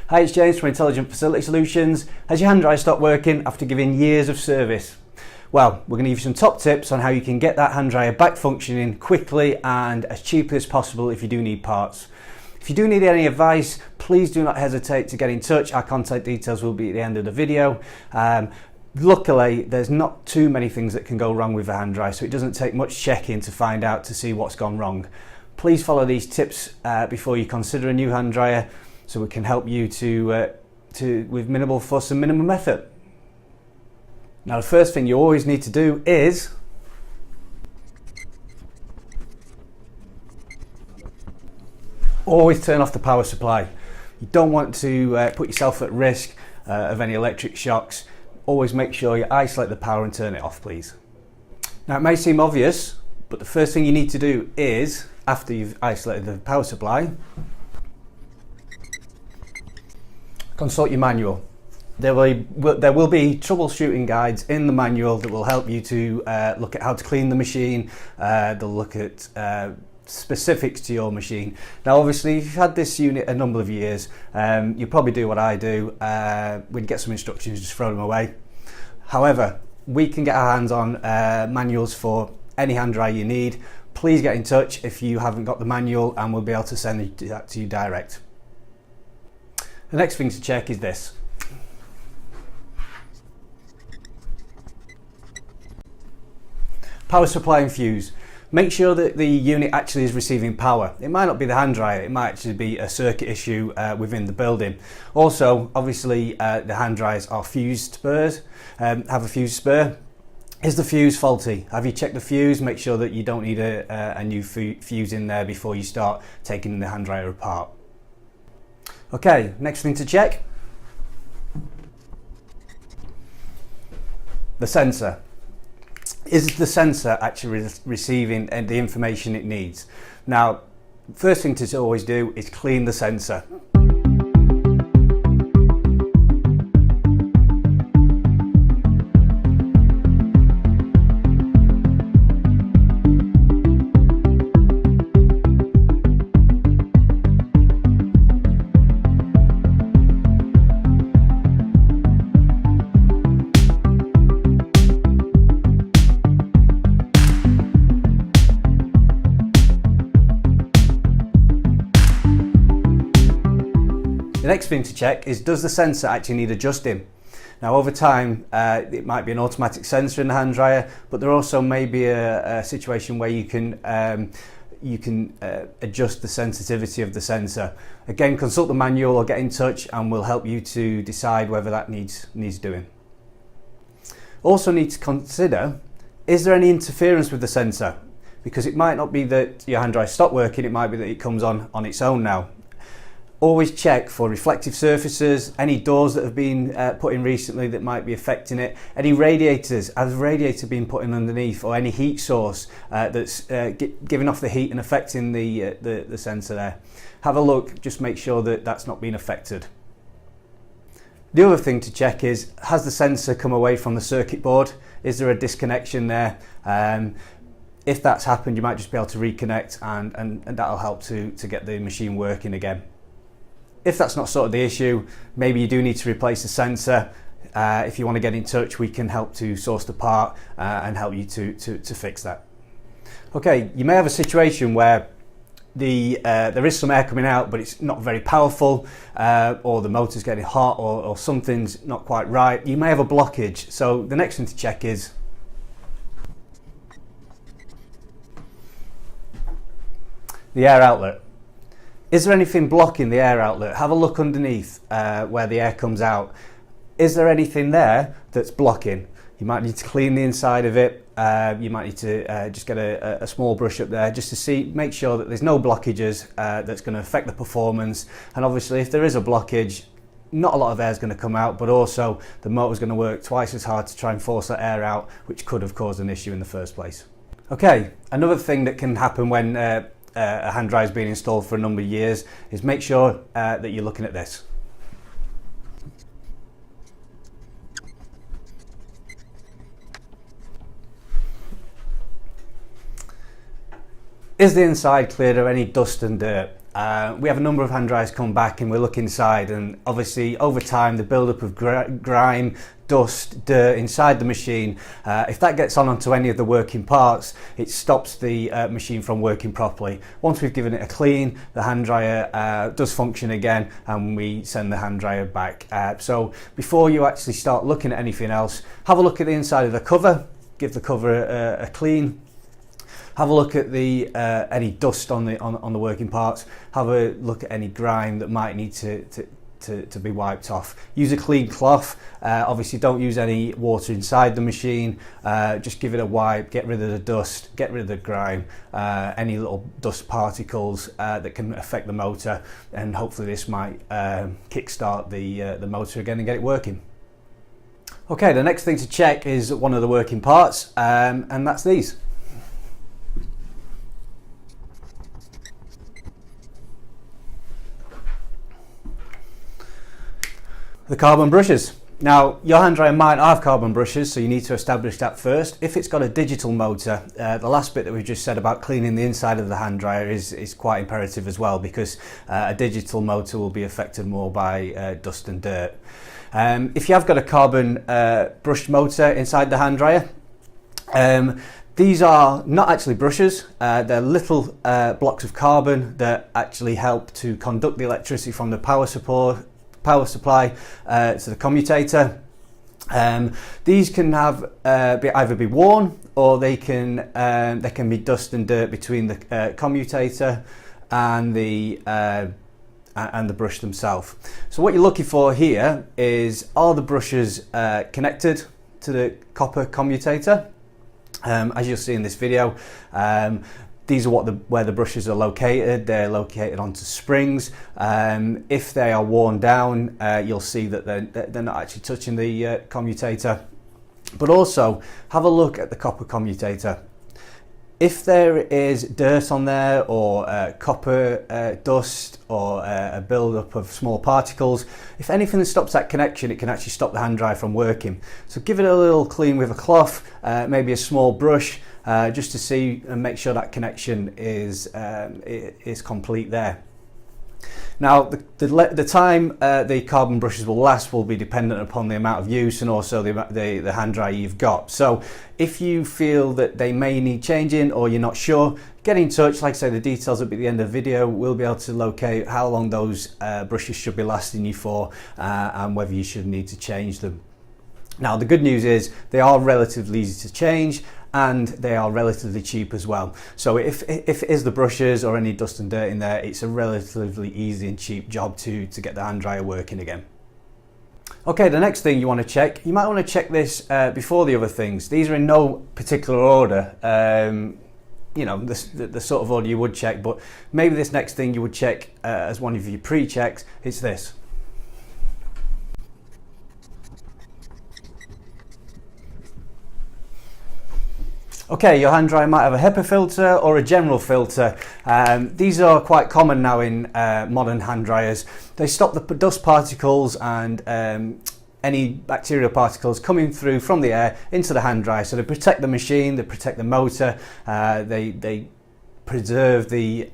Hi, it's James from Intelligent Facility Solutions. Has your hand dryer stopped working after giving years of service? Well, we're going to give you some top tips on how you can get that hand dryer back functioning quickly and as cheaply as possible if you do need parts. If you do need any advice, please do not hesitate to get in touch. Our contact details will be at the end of the video. Luckily, there's not too many things that can go wrong with the hand dryer, so it doesn't take much checking to find out to see what's gone wrong. Please follow these tips before you consider a new hand dryer, so we can help you with minimal fuss and minimum effort. Now, the first thing you always need to do is always turn off the power supply. You don't want to put yourself at risk of any electric shocks. Always make sure you isolate the power and turn it off, please. Now, it may seem obvious, but the first thing you need to do is, after you've isolated the power supply, consult your manual. There will be troubleshooting guides in the manual that will help you to look at how to clean the machine. They'll look at specifics to your machine. Now, obviously, if you've had this unit a number of years, you probably do what I do. We'd get some instructions, just throw them away. However, we can get our hands on manuals for any hand dryer you need. Please get in touch if you haven't got the manual, and we'll be able to send that to you direct. The next thing to check is this. Power supply and fuse. Make sure that the unit actually is receiving power. It might not be the hand dryer, it might actually be a circuit issue within the building. Also, obviously, the hand dryers are fused spurs, have a fuse spur. Is the fuse faulty? Have you checked the fuse? Make sure that you don't need a new fuse in there before you start taking the hand dryer apart. Okay, next thing to check. The sensor. Is the sensor actually receiving the information it needs? Now, first thing to always do is clean the sensor. The next thing to check is, does the sensor actually need adjusting? Now, over time, it might be an automatic sensor in the hand dryer, but there also may be a situation where you can adjust the sensitivity of the sensor. Again, consult the manual or get in touch and we'll help you to decide whether that needs doing. Also need to consider, is there any interference with the sensor? Because it might not be that your hand dryer stopped working, it might be that it comes on its own now. Always check for reflective surfaces, any doors that have been put in recently that might be affecting it, any radiators, has a radiator been put in underneath, or any heat source that's giving off the heat and affecting the sensor there. Have a look, just make sure that that's not being affected. The other thing to check is, has the sensor come away from the circuit board? Is there a disconnection there? If that's happened, you might just be able to reconnect and that'll help to get the machine working again. If that's not sort of the issue, maybe you do need to replace the sensor. If you want to get in touch, we can help to source the part and help you to fix that. Okay, you may have a situation where there is some air coming out, but it's not very powerful, or the motor's getting hot, or something's not quite right. You may have a blockage. So the next thing to check is the air outlet. Is there anything blocking the air outlet? Have a look underneath where the air comes out. Is there anything there that's blocking? You might need to clean the inside of it. You might need to just get a small brush up there just to make sure that there's no blockages that's going to affect the performance. And obviously, if there is a blockage, not a lot of air is going to come out, but also the motor's going to work twice as hard to try and force that air out, which could have caused an issue in the first place. Okay, another thing that can happen when a hand dryer has been installed for a number of years is make sure that you're looking at this. Is the inside cleared of any dust and dirt? we have a number of hand dryers come back and we look inside, and obviously over time the build-up of grime, dust, dirt inside the machine, if that gets onto any of the working parts, it stops the machine from working properly. Once we've given it a clean, the hand dryer does function again and we send the hand dryer back. So before you actually start looking at anything else, have a look at the inside of the cover, give the cover a clean. Have a look at the any dust on the working parts. Have a look at any grime that might need to be wiped off. Use a clean cloth. Obviously don't use any water inside the machine. Just give it a wipe, get rid of the dust, get rid of the grime, any little dust particles that can affect the motor, and hopefully this might kickstart the motor again and get it working. Okay, the next thing to check is one of the working parts, and that's these. The carbon brushes. Now, your hand dryer might have carbon brushes, so you need to establish that first. If it's got a digital motor, the last bit that we just said about cleaning the inside of the hand dryer is quite imperative as well, because a digital motor will be affected more by dust and dirt. If you have got a carbon brushed motor inside the hand dryer, these are not actually brushes, they're little blocks of carbon that actually help to conduct the electricity from the power supply to the commutator. These can have either be worn, or they can be dust and dirt between the commutator and the brush themselves. So what you're looking for here is, are the brushes connected to the copper commutator? As you'll see in this video, these are where the brushes are located. They're located onto springs. If they are worn down, you'll see that they're not actually touching the commutator. But also, have a look at the copper commutator. If there is dirt on there, or copper dust, or a build-up of small particles, if anything stops that connection, it can actually stop the hand dryer from working. So give it a little clean with a cloth, maybe a small brush, just to see and make sure that connection is complete there. Now, the time the carbon brushes will last will be dependent upon the amount of use and also the hand dryer you've got. So if you feel that they may need changing, or you're not sure, get in touch. Like I say, the details will be at the end of the video. We'll be able to locate how long those brushes should be lasting you for, and whether you should need to change them. Now, the good news is they are relatively easy to change, and they are relatively cheap as well. So if it is the brushes or any dust and dirt in there, it's a relatively easy and cheap job to get the hand dryer working again. Okay, the next thing you want to check, you might want to check this before the other things. These are in no particular order, you know, the sort of order you would check, but maybe this next thing you would check as one of your pre-checks, it's this. Okay, your hand dryer might have a HEPA filter or a general filter. These are quite common now in modern hand dryers. They stop the dust particles and any bacterial particles coming through from the air into the hand dryer. So they protect the machine, they protect the motor, they preserve the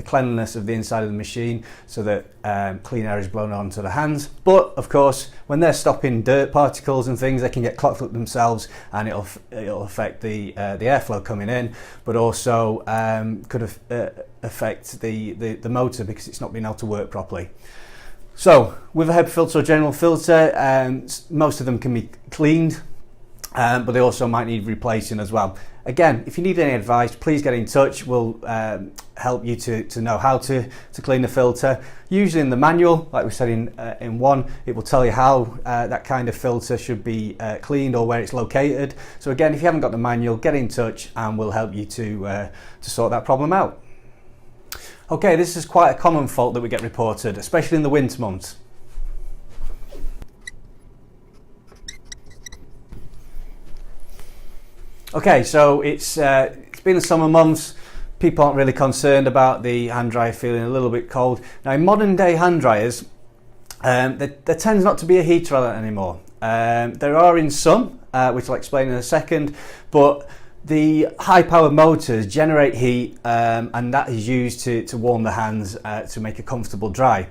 cleanliness of the inside of the machine, so that clean air is blown onto the hands. But of course, when they're stopping dirt particles and things, they can get clogged up themselves, and it'll affect the airflow coming in, but also could affect the motor, because it's not being able to work properly. So with a HEPA filter or general filter, most of them can be cleaned, but they also might need replacing as well. Again, if you need any advice, please get in touch. We'll help you to know how to clean the filter. Usually in the manual, like we said in one, it will tell you how that kind of filter should be cleaned, or where it's located. So again, if you haven't got the manual, get in touch and we'll help you to sort that problem out. Okay, this is quite a common fault that we get reported, especially in the winter months. Okay, so it's been the summer months. People aren't really concerned about the hand dryer feeling a little bit cold. Now, in modern day hand dryers, there tends not to be a heater element anymore. There are in some, which I'll explain in a second, but The high power motors generate heat and that is used to warm the hands to make a comfortable dry.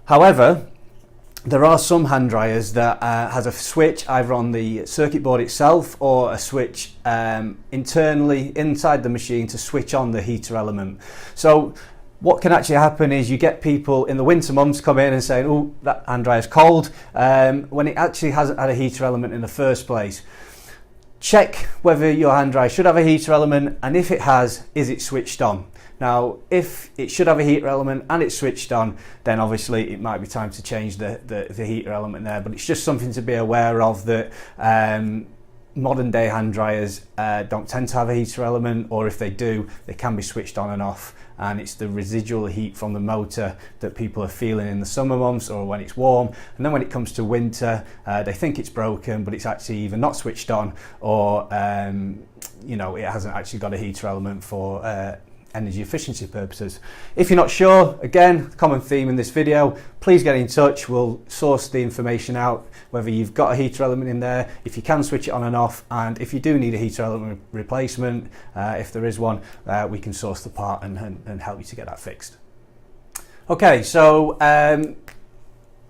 However, there are some hand dryers that has a switch either on the circuit board itself or a switch internally inside the machine to switch on the heater element. So what can actually happen is you get people in the winter months come in and saying, oh, that hand dryer is cold, when it actually hasn't had a heater element in the first place. Check whether your hand dryer should have a heater element, and if it has, is it switched on? Now, if it should have a heater element and it's switched on, then obviously it might be time to change the heater element there, but it's just something to be aware of, that modern day hand dryers don't tend to have a heater element, or if they do, they can be switched on and off, and it's the residual heat from the motor that people are feeling in the summer months or when it's warm, and then when it comes to winter they think it's broken, but it's actually either not switched on or you know, it hasn't actually got a heater element for energy efficiency purposes. If you're not sure, again, common theme in this video, please get in touch. We'll source the information out, whether you've got a heater element in there, if you can switch it on and off, and if you do need a heater element replacement, if there is one, we can source the part and help you to get that fixed. Okay, so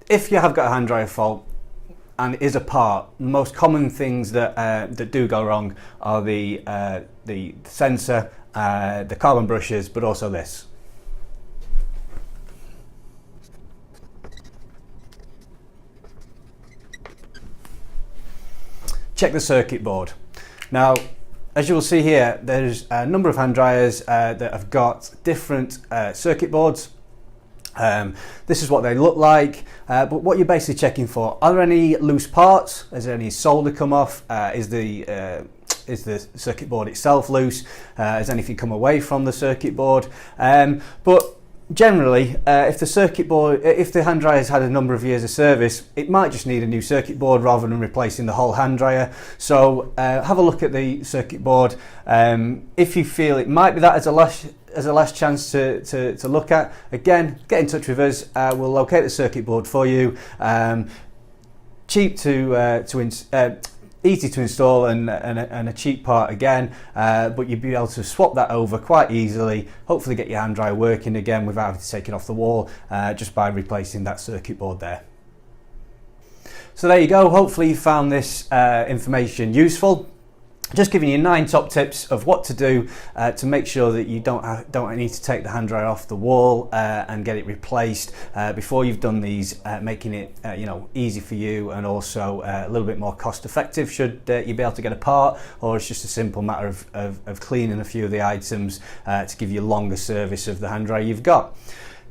if you have got a hand dryer fault and it is a part, the most common things that do go wrong are the sensor, the carbon brushes, but also this. Check the circuit board. Now, as you will see here, there's a number of hand dryers that have got different circuit boards. This is what they look like, but what you're basically checking for: are there any loose parts? Is there any solder come off? Is the circuit board itself loose? Has anything come away from the circuit board? But generally, if the hand dryer has had a number of years of service, it might just need a new circuit board rather than replacing the whole hand dryer. So have a look at the circuit board. If you feel it might be that as a last chance to look at, again, get in touch with us. We'll locate the circuit board for you. Cheap easy to install and a cheap part again, but you'd be able to swap that over quite easily, hopefully get your hand dryer working again without having to take it off the wall, just by replacing that circuit board there. So there you go. Hopefully you found this information useful. Just giving you 9 top tips of what to do to make sure that you don't need to take the hand dryer off the wall and get it replaced before you've done these, making it you know, easy for you, and also a little bit more cost effective should you be able to get a part, or it's just a simple matter of cleaning a few of the items to give you longer service of the hand dryer you've got.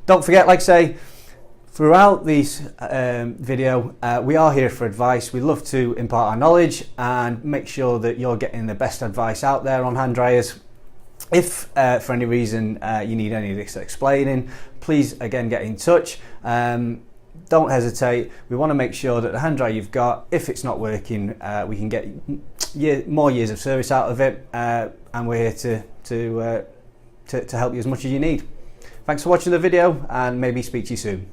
Don't forget, like I say, throughout this video, we are here for advice. We love to impart our knowledge and make sure that you're getting the best advice out there on hand dryers. If for any reason you need any of this explaining, please again get in touch. Don't hesitate. We want to make sure that the hand dryer you've got, if it's not working, we can get more years of service out of it, and we're here to help you as much as you need. Thanks for watching the video, and maybe speak to you soon.